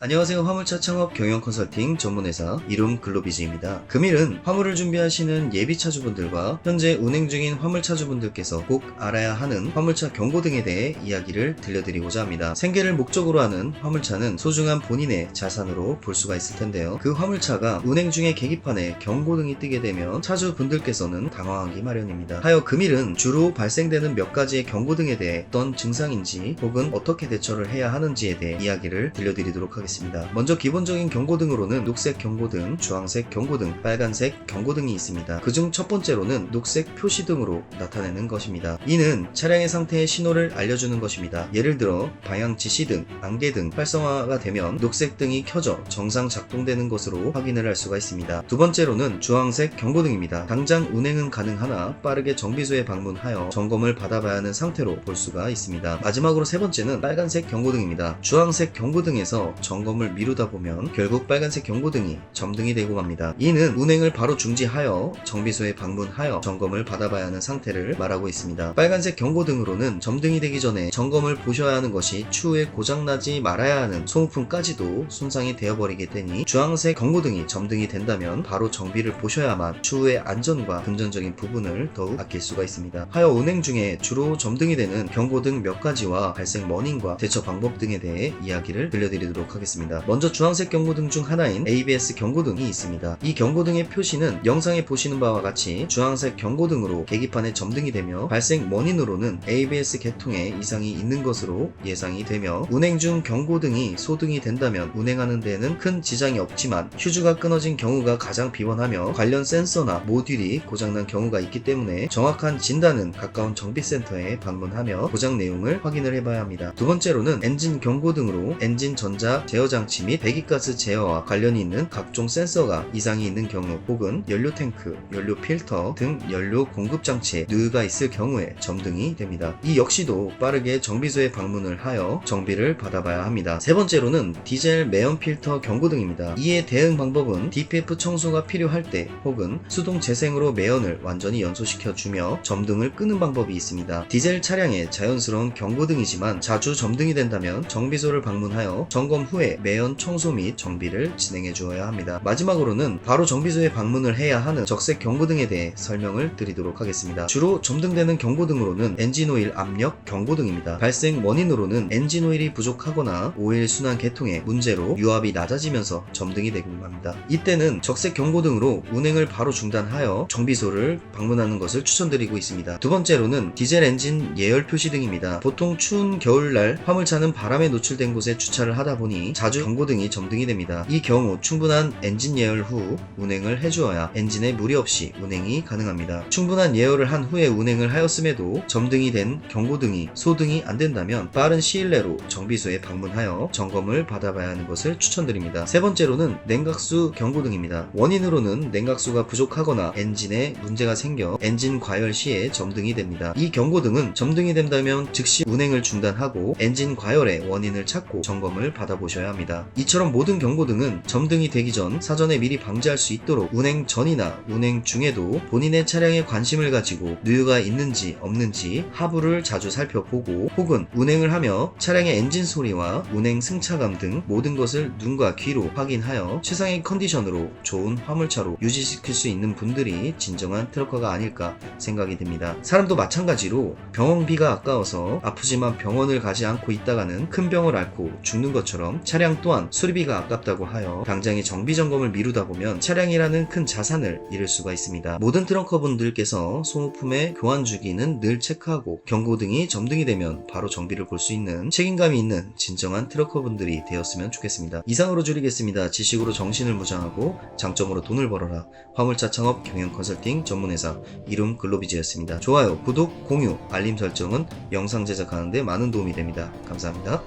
안녕하세요. 화물차 창업 경영 컨설팅 전문회사 이룸 글로비즈입니다. 금일은 화물을 준비하시는 예비차주분들과 현재 운행 중인 화물차주분들께서 꼭 알아야 하는 화물차 경고 등에 대해 이야기를 들려드리고자 합니다. 생계를 목적으로 하는 화물차는 소중한 본인의 자산으로 볼 수가 있을 텐데요. 그 화물차가 운행 중에 계기판에 경고등이 뜨게 되면 차주분들께서는 당황하기 마련입니다. 하여 금일은 주로 발생되는 몇 가지의 경고등에 대해 어떤 증상인지 혹은 어떻게 대처를 해야 하는지에 대해 이야기를 들려드리도록 하겠습니다. 먼저 기본적인 경고등으로는 녹색 경고등, 주황색 경고등, 빨간색 경고등이 있습니다. 그중 첫 번째로는 녹색 표시등으로 나타내는 것입니다. 이는 차량의 상태의 신호를 알려주는 것입니다. 예를 들어 방향 지시등, 안개등 활성화가 되면 녹색 등이 켜져 정상 작동되는 것으로 확인을 할 수가 있습니다. 두 번째로는 주황색 경고등입니다. 당장 운행은 가능하나 빠르게 정비소에 방문하여 점검을 받아봐야 하는 상태로 볼 수가 있습니다. 마지막으로 세 번째는 빨간색 경고등입니다. 주황색 경고등에서 점검을 미루다 보면 결국 빨간색 경고등이 점등이 되고 맙니다. 이는 운행을 바로 중지하여 정비소에 방문하여 점검을 받아봐야 하는 상태를 말하고 있습니다. 빨간색 경고등으로는 점등이 되기 전에 점검을 보셔야 하는 것이 추후에 고장나지 말아야 하는 소모품까지도 손상이 되어버리게 되니 주황색 경고등이 점등이 된다면 바로 정비를 보셔야만 추후의 안전과 금전적인 부분을 더욱 아낄 수가 있습니다. 하여 운행 중에 주로 점등이 되는 경고등 몇 가지와 발생 원인과 대처 방법 등에 대해 이야기를 들려드리도록 하겠습니다. 먼저 주황색 경고등 중 하나인 ABS 경고등이 있습니다. 이 경고등의 표시는 영상에 보시는 바와 같이 주황색 경고등으로 계기판에 점등이 되며 발생 원인으로는 ABS 계통에 이상이 있는 것으로 예상이 되며 운행 중 경고등이 소등이 된다면 운행하는 데에는 큰 지장이 없지만 휴즈가 끊어진 경우가 가장 비원하며 관련 센서나 모듈이 고장난 경우가 있기 때문에 정확한 진단은 가까운 정비센터에 방문하며 고장 내용을 확인을 해봐야 합니다. 두 번째로는 엔진 경고등으로 엔진 전자 제어 장치 및 배기가스 제어와 관련이 있는 각종 센서가 이상이 있는 경우 혹은 연료 탱크, 연료 필터 등 연료 공급 장치에 누유가 있을 경우에 점등이 됩니다. 이 역시도 빠르게 정비소에 방문을 하여 정비를 받아봐야 합니다. 세 번째로는 디젤 매연 필터 경고등입니다. 이에 대응 방법은 DPF 청소가 필요할 때 혹은 수동 재생으로 매연을 완전히 연소시켜주며 점등을 끄는 방법이 있습니다. 디젤 차량의 자연스러운 경고등이지만 자주 점등이 된다면 정비소를 방문하여 점검 후에 매연 청소 및 정비를 진행해 주어야 합니다. 마지막으로는 바로 정비소에 방문을 해야 하는 적색 경고등에 대해 설명을 드리도록 하겠습니다. 주로 점등되는 경고등으로는 엔진오일 압력 경고등입니다. 발생 원인으로는 엔진오일이 부족하거나 오일 순환 계통의 문제로 유압이 낮아지면서 점등이 되곤 합니다. 이때는 적색 경고등으로 운행을 바로 중단하여 정비소를 방문하는 것을 추천드리고 있습니다. 두 번째로는 디젤 엔진 예열 표시등입니다. 보통 추운 겨울날 화물차는 바람에 노출된 곳에 주차를 하다 보니 자주 경고등이 점등이 됩니다. 이 경우 충분한 엔진 예열 후 운행을 해주어야 엔진에 무리 없이 운행이 가능합니다. 충분한 예열을 한 후에 운행을 하였음에도 점등이 된 경고등이 소등이 안 된다면 빠른 시일 내로 정비소에 방문하여 점검을 받아봐야 하는 것을 추천드립니다. 세 번째로는 냉각수 경고등입니다. 원인으로는 냉각수가 부족하거나 엔진에 문제가 생겨 엔진 과열 시에 점등이 됩니다. 이 경고등은 점등이 된다면 즉시 운행을 중단하고 엔진 과열의 원인을 찾고 점검을 받아보셔야 합니다. 이처럼 모든 경고등은 점등이 되기 전 사전에 미리 방지할 수 있도록 운행 전이나 운행 중에도 본인의 차량에 관심을 가지고 누유가 있는지 없는지 하부를 자주 살펴보고 혹은 운행을 하며 차량의 엔진 소리와 운행 승차감 등 모든 것을 눈과 귀로 확인하여 최상의 컨디션으로 좋은 화물차로 유지시킬 수 있는 분들이 진정한 트럭커가 아닐까 생각이 듭니다. 사람도 마찬가지로 병원비가 아까워서 아프지만 병원을 가지 않고 있다가는 큰 병을 앓고 죽는 것처럼 차량 또한 수리비가 아깝다고 하여 당장의 정비 점검을 미루다 보면 차량이라는 큰 자산을 잃을 수가 있습니다. 모든 트럭커 분들께서 소모품의 교환 주기는 늘 체크하고 경고등이 점등이 되면 바로 정비를 볼 수 있는 책임감이 있는 진정한 트럭커 분들이 되었으면 좋겠습니다. 이상으로 줄이겠습니다. 지식으로 정신을 무장하고 장점으로 돈을 벌어라. 화물차 창업 경영 컨설팅 전문회사 이룸 글로비즈였습니다. 좋아요, 구독, 공유, 알림 설정은 영상 제작하는 데 많은 도움이 됩니다. 감사합니다.